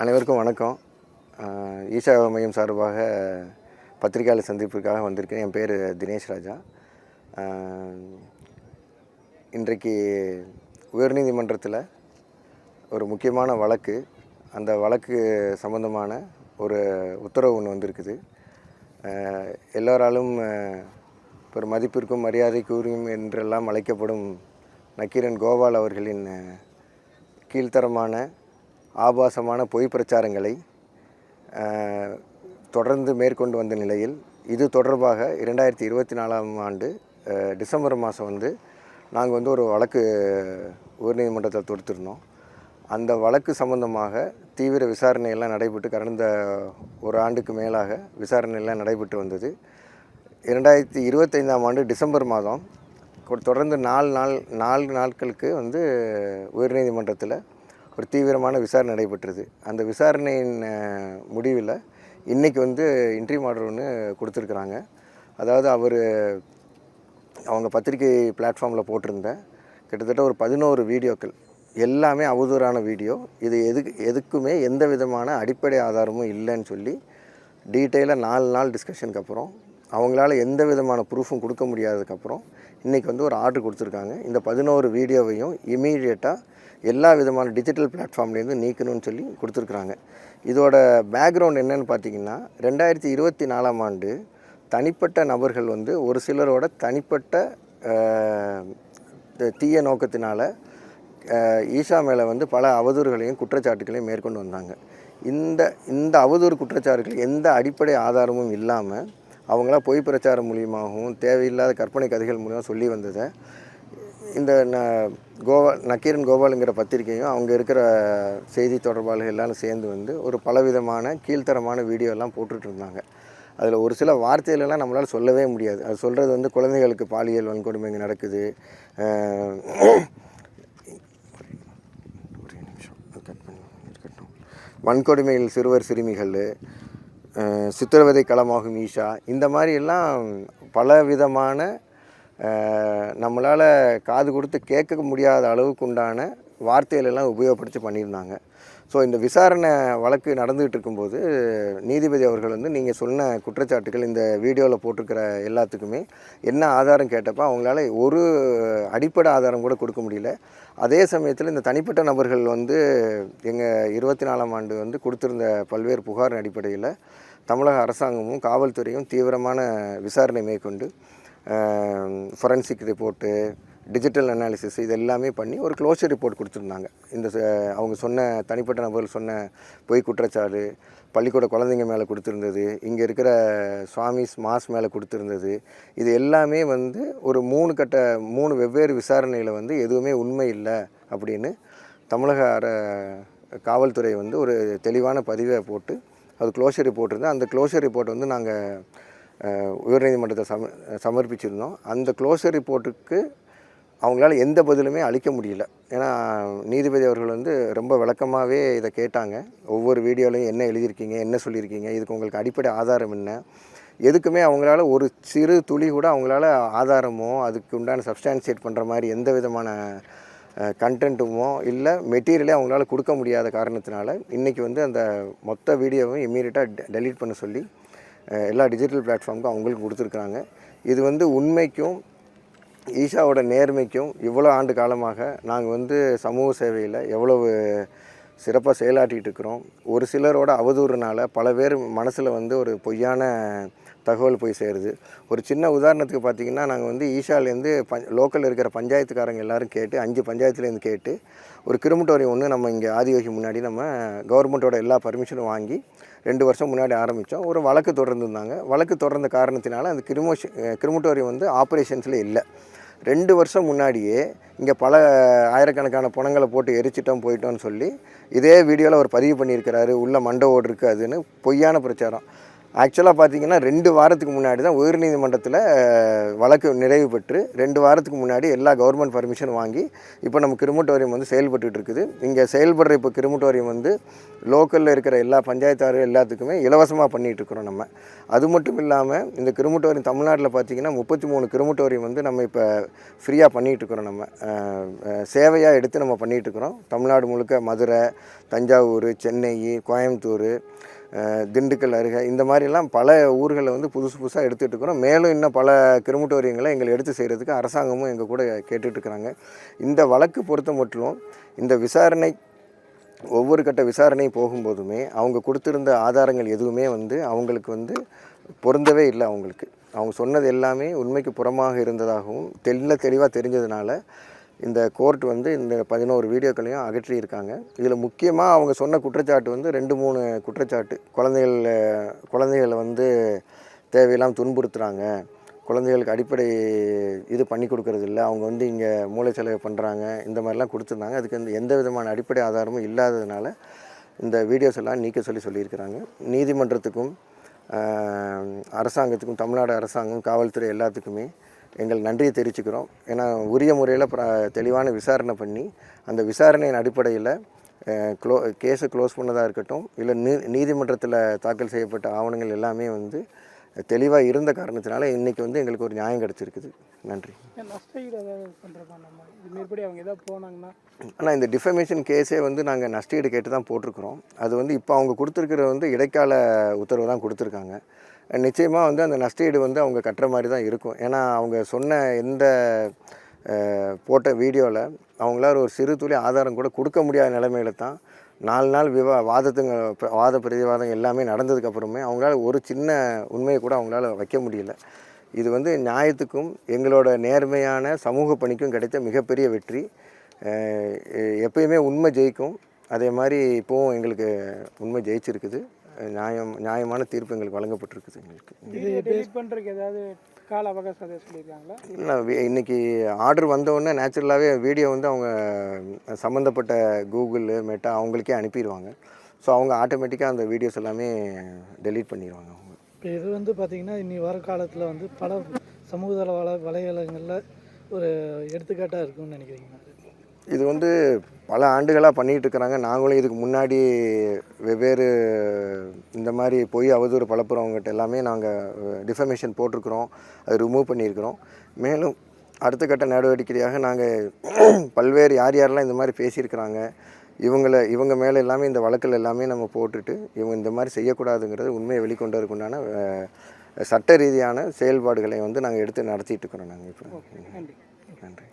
அனைவருக்கும் வணக்கம். ஈஷா மையம் சார்பாக பத்திரிகையாளர் சந்திப்பிற்காக வந்திருக்கேன். என் பேர் தினேஷ் ராஜா. இன்றைக்கு உயர்நீதிமன்றத்தில் ஒரு முக்கியமான வழக்கு, அந்த வழக்கு சம்பந்தமான ஒரு உத்தரவு ஒன்று வந்திருக்குது. எல்லோராலும் ஒரு மதிப்பிற்கும் மரியாதைக்குரியும் என்றெல்லாம் அழைக்கப்படும் நக்கீரன் கோபால் அவர்களின் கீழ்த்தரமான ஆபாசமான பொய் பிரச்சாரங்களை தொடர்ந்து மேற்கொண்டு வந்த நிலையில் இது தொடர்பாக 2024ஆம் ஆண்டு டிசம்பர் மாதம் நாங்கள் ஒரு வழக்கு உயர்நீதிமன்றத்தில் தொடுத்திருந்தோம். அந்த வழக்கு சம்பந்தமாக தீவிர விசாரணையெல்லாம் நடைபெற்று கடந்த ஒரு ஆண்டுக்கு மேலாக விசாரணையெல்லாம் நடைபெற்று வந்தது. 2025ஆம் ஆண்டு டிசம்பர் மாதம் தொடர்ந்து 4 நாட்களுக்கு உயர்நீதிமன்றத்தில் ஒரு தீவிரமான விசாரணை நடைபெற்றது. அந்த விசாரணையின் முடிவில் இன்றைக்கி இன்ட்ரீம் ஆர்டர் ஒன்று கொடுத்துருக்குறாங்க. அதாவது அவங்க பத்திரிகை பிளாட்ஃபார்மில் போட்டிருந்த கிட்டத்தட்ட ஒரு 11 வீடியோக்கள் எல்லாமே அவதூறான வீடியோ. இது எதுக்குமே எந்த விதமான அடிப்படை ஆதாரமும் இல்லைன்னு சொல்லி டீட்டெயிலாக 4 நாள் டிஸ்கஷனுக்கு அப்புறம் அவங்களால எந்த விதமான ப்ரூஃபும் கொடுக்க முடியாததுக்கப்புறம் இன்றைக்கி ஒரு ஆர்டர் கொடுத்துருக்காங்க. இந்த 11 வீடியோவையும் இமீடியட்டாக எல்லா விதமான டிஜிட்டல் பிளாட்ஃபார்ம்லேருந்து நீக்கணும்னு சொல்லி கொடுத்துருக்குறாங்க. இதோட பேக்ரவுண்ட் என்னென்னு பார்த்திங்கன்னா, 2024ஆம் ஆண்டு தனிப்பட்ட நபர்கள் ஒரு சிலரோட தனிப்பட்ட தீய நோக்கத்தினால் ஈஷா மேலே பல அவதூறுகளையும் குற்றச்சாட்டுகளையும் மேற்கொண்டு வந்தாங்க. இந்த அவதூறு குற்றச்சாட்டுகள் எந்த அடிப்படை ஆதாரமும் இல்லாமல் அவங்களா பொய் பிரச்சாரம் மூலியமாகவும் தேவையில்லாத கற்பனை கதைகள் மூலியமாக சொல்லி வந்ததை இந்த நக்கீரன் கோபாலுங்கிற பத்திரிகையும் அவங்க இருக்கிற செய்தி தொடர்பாளர்கள் எல்லாரும் சேர்ந்து ஒரு பலவிதமான கீழ்த்தரமான வீடியோ எல்லாம் போட்டுட்டு இருந்தாங்க. அதில் ஒரு சில வார்த்தைகளெல்லாம் நம்மளால் சொல்லவே முடியாது. அது சொல்கிறது குழந்தைகளுக்கு பாலியல் வன்கொடுமை இங்கே நடக்குது, வன்கொடுமையில் சிறுவர் சிறுமிகள், சித்திரவதை களமாகும் ஈஷா, இந்த மாதிரி எல்லாம் பல விதமான நம்மளால் காது கொடுத்து கேட்க முடியாத அளவுக்கு உண்டான வார்த்தைகளெல்லாம் உபயோகப்படுத்தி பண்ணியிருந்தாங்க. ஸோ இந்த விசாரணை வழக்கு நடந்துகிட்டு இருக்கும்போது நீதிபதி அவர்கள் நீங்கள் சொன்ன குற்றச்சாட்டுகள் இந்த வீடியோவில் போட்டிருக்கிற எல்லாத்துக்குமே என்ன ஆதாரம் கேட்டப்போ அவங்களால ஒரு அடிப்படை ஆதாரம் கூட கொடுக்க முடியல. அதே சமயத்தில் இந்த தனிப்பட்ட நபர்கள் எங்கள் 24ஆம் ஆண்டு கொடுத்துருந்த பல்வேறு புகாரின் அடிப்படையில் தமிழக அரசாங்கமும் காவல்துறையும் தீவிரமான விசாரணை மேற்கொண்டு ஃபொரன்சிக் ரிப்போர்ட்டு, டிஜிட்டல் அனாலிசிஸ் இது எல்லாமே பண்ணி ஒரு க்ளோஷர் ரிப்போர்ட் கொடுத்துருந்தாங்க. அவங்க சொன்ன தனிப்பட்ட நபர்கள் சொன்ன பொய் குற்றச்சாட்டு, பள்ளிக்கூட குழந்தைங்க மேலே கொடுத்துருந்தது, இங்கே இருக்கிற சுவாமிஸ் மாஸ் மேலே கொடுத்துருந்தது, இது எல்லாமே ஒரு 3 வெவ்வேறு விசாரணையில் எதுவுமே உண்மை இல்லை அப்படின்னு தமிழக காவல்துறை ஒரு தெளிவான பதிவை போட்டு அது க்ளோஷர் ரிப்போர்ட் இருந்தால் அந்த க்ளோஷர் ரிப்போர்ட் நாங்கள் உயர்நீதிமன்றத்தை சமர்ப்பிச்சிருந்தோம். அந்த க்ளோஷர் ரிப்போர்ட்டுக்கு அவங்களால எந்த பதிலுமே அளிக்க முடியல. ஏன்னா நீதிபதி அவர்கள் ரொம்ப விளக்கமாகவே இதை கேட்டாங்க. ஒவ்வொரு வீடியோலையும் என்ன எழுதியிருக்கீங்க, என்ன சொல்லியிருக்கீங்க, இதுக்கு உங்களுக்கு அடிப்படை ஆதாரம் என்ன, எதுக்குமே அவங்களால ஒரு சிறு துளி கூட அவங்களால ஆதாரமோ அதுக்கு உண்டான சப்ஸ்டான்சியேட் பண்ணுற மாதிரி எந்த விதமான கண்டென்ட்டுமோ இல்லை மெட்டீரியலே அவங்களால கொடுக்க முடியாத காரணத்தினால இன்றைக்கி அந்த மொத்த வீடியோவும் இம்மீடியட்டாக டெலீட் பண்ண சொல்லி எல்லா டிஜிட்டல் பிளாட்ஃபார்முக்கும் அவங்களுக்கு கொடுத்துருக்குறாங்க. இது உண்மைக்கும் ஈஷாவோட நேர்மைக்கும் இவ்வளோ ஆண்டு காலமாக நாங்கள் சமூக சேவையில் எவ்வளவு சிறப்பாக செயலாற்றிகிட்டு இருக்கிறோம். ஒரு சிலரோட அவதூறுனால் பல பேர் மனசில் ஒரு பொய்யான தகவல் போய் சேருது. ஒரு சின்ன உதாரணத்துக்கு பார்த்திங்கன்னா, நாங்கள் ஈஷாலேருந்து லோக்கலில் இருக்கிற பஞ்சாயத்துக்காரங்க எல்லோரும் கேட்டு 5 பஞ்சாயத்துலேருந்து கேட்டு ஒரு கிரிமட்டோரியம் ஒன்று நம்ம இங்கே ஆதியோகி முன்னாடி நம்ம கவர்மெண்ட்டோட எல்லா பர்மிஷனும் வாங்கி 2 வருஷம் முன்னாடி ஆரம்பித்தோம். ஒரு வழக்கு தொடர்ந்துருந்தாங்க. வழக்கு தொடர்ந்த காரணத்தினால அந்த கிரிமட்டோரியம் ஆப்ரேஷன்ஸில் இல்லை. 2 வருஷம் முன்னாடியே இங்கே பல ஆயிரக்கணக்கான பணங்களை போட்டு எரிச்சிட்டோம் போயிட்டோம்னு சொல்லி இதே வீடியோவில் அவர் பதிவு பண்ணியிருக்கிறாரு. உள்ள மண்டை ஓடு இருக்குது அதுன்னு பொய்யான பிரச்சாரம். ஆக்சுவலாக பார்த்தீங்கன்னா 2 வாரத்துக்கு முன்னாடி தான் உயர்நீதிமன்றத்தில் வழக்கு நிறைவு பெற்று 2 வாரத்துக்கு முன்னாடி எல்லா கவர்மெண்ட் பர்மிஷன் வாங்கி இப்போ நம்ம கிரிமட்டோரியம் வந்து செயல்பட்டுட்டு இருக்குது. இங்கே செயல்படுற இப்போ கிரிமட்டோரியம் வந்து லோக்கலில் இருக்கிற எல்லா பஞ்சாயத்தாரும் எல்லாத்துக்குமே இலவசமாக பண்ணிகிட்ருக்குறோம் நம்ம. அது மட்டும் இல்லாமல் இந்த கிரிமட்டோரியம் தமிழ்நாட்டில் பார்த்திங்கன்னா 33 கிரிமட்டோரியம் வந்து நம்ம இப்போ ஃப்ரீயாக பண்ணிகிட்ருக்குறோம். நம்ம சேவையாக எடுத்து நம்ம பண்ணிகிட்ருக்குறோம். தமிழ்நாடு முழுக்க மதுரை, தஞ்சாவூர், சென்னை, கோயம்புத்தூர், திண்டுக்கல் அருகே இந்த மாதிரிலாம் பல ஊர்களில் வந்து புதுசாக எடுத்துகிட்டு இருக்கிறோம். மேலும் இன்னும் பல கிரிமட்டோரியங்களை எங்களை எடுத்து செய்கிறதுக்கு அரசாங்கமும் எங்கள் கூட கேட்டுட்ருக்குறாங்க. இந்த வழக்கு பொறுத்த மட்டும் இந்த விசாரணை ஒவ்வொரு கட்ட விசாரணை போகும்போதுமே அவங்க கொடுத்துருந்த ஆதாரங்கள் எதுவுமே வந்து அவங்களுக்கு வந்து பொருந்தவே இல்லை. அவங்க சொன்னது எல்லாமே உண்மைக்கு புறமாக இருந்ததாகவும் தெளிவாக தெரிஞ்சதுனால இந்த கோர்ட் வந்து இந்த 11 வீடியோக்களையும் அகற்றியிருக்காங்க. இதில் முக்கியமாக அவங்க சொன்ன குற்றச்சாட்டு வந்து 2-3 குற்றச்சாட்டு. குழந்தைகளை வந்து தேவையில்லாமல் துன்புறுத்துகிறாங்க, குழந்தைகளுக்கு அடிப்படை இது பண்ணி கொடுக்கறது இல்லை, அவங்க வந்து இங்கே மூளை செலவு பண்ணுறாங்க, இந்த மாதிரிலாம் கொடுத்துருந்தாங்க. அதுக்கு எந்த விதமான அடிப்படை ஆதாரமும் இல்லாததுனால இந்த வீடியோஸ் எல்லாம் நீக்க சொல்லியிருக்கிறாங்க. நீதிமன்றத்துக்கும் அரசாங்கத்துக்கும், தமிழ்நாடு அரசாங்கம், காவல்துறை எல்லாத்துக்குமே எங்கள் நன்றியை தெரிவிச்சுக்கிறோம். ஏன்னா உரிய முறையில் தெளிவான விசாரணை பண்ணி அந்த விசாரணையின் அடிப்படையில் கேஸை க்ளோஸ் பண்ணதாக இருக்கட்டும், இல்லை நீதிமன்றத்தில் தாக்கல் செய்யப்பட்ட ஆவணங்கள் எல்லாமே வந்து தெளிவாக இருந்த காரணத்தினால இன்றைக்கி வந்து எங்களுக்கு ஒரு நியாயம் கிடச்சிருக்குது. நன்றி. ஆனால் இந்த டிஃபமேஷன் கேஸே வந்து நாங்கள் நஷ்டஈடு கேட்டு தான் போட்டிருக்கிறோம். அது வந்து இப்போ அவங்க கொடுத்துருக்கிற வந்து இடைக்கால உத்தரவு தான் கொடுத்துருக்காங்க. நிச்சயமாக வந்து அந்த நஷ்டஈடு வந்து அவங்க கட்டுற மாதிரி தான் இருக்கும். ஏன்னா அவங்க சொன்ன எந்த போட்ட வீடியோவில் அவங்களால ஒரு சிறு துளி ஆதாரம் கூட கொடுக்க முடியாத நிலைமையில தான் 4 நாள் வாத பிரதிவாதம் எல்லாமே நடந்ததுக்கப்புறமே அவங்களால ஒரு சின்ன உண்மையை கூட அவங்களால வைக்க முடியல. இது வந்து நியாயத்துக்கும் எங்களோட நேர்மையான சமூக பணிக்கும் கிடைத்த மிகப்பெரிய வெற்றி. எப்பயுமே உண்மை ஜெயிக்கும். அதே மாதிரி இப்போவும் எங்களுக்கு உண்மை ஜெயிச்சிருக்குது. நியாயமான தீர்ப்பு எங்களுக்கு வழங்கப்பட்டிருக்குது. எங்களுக்கு ஏதாவது கால அவகாசம் சொல்லியிருக்காங்களா? இல்லை, இன்றைக்கி ஆர்டர் வந்தவுடனே நேச்சுரலாகவே வீடியோ வந்து அவங்க சம்மந்தப்பட்ட கூகுள், மெட்டா அவங்களுக்கே அனுப்பிடுவாங்க. ஸோ அவங்க ஆட்டோமேட்டிக்காக அந்த வீடியோஸ் எல்லாமே டெலீட் பண்ணிடுவாங்க. அவங்க இப்போ இது வந்து பார்த்திங்கன்னா இனி வர காலத்தில் வந்து பல சமூக வலைதளங்களில் ஒரு எடுத்துக்காட்டாக இருக்கும்னு நினைக்கிறீங்க? இது வந்து பல ஆண்டுகளாக பண்ணிகிட்டு இருக்கிறாங்க. நாங்களும் இதுக்கு முன்னாடி வெவ்வேறு இந்த மாதிரி பொய் அவதூறு பலப்புறவங்ககிட்ட எல்லாமே நாங்கள் டிஃபமேஷன் போட்டிருக்கிறோம், அது ரிமூவ் பண்ணியிருக்கிறோம். மேலும் அடுத்த கட்ட நடவடிக்கையாக நாங்கள் பல்வேறு யாரெல்லாம் இந்த மாதிரி பேசியிருக்கிறாங்க இவங்க மேலே எல்லாமே இந்த வழக்கில் எல்லாமே நம்ம போட்டுட்டு இவங்க இந்த மாதிரி செய்யக்கூடாதுங்கிறது உண்மையை வெளிக்கொண்டு வரக்குண்டான சட்ட ரீதியான செயல்பாடுகளை வந்து நாங்கள் எடுத்து நடத்திட்டு இருக்கிறோம். நாங்கள் இப்போ நன்றி.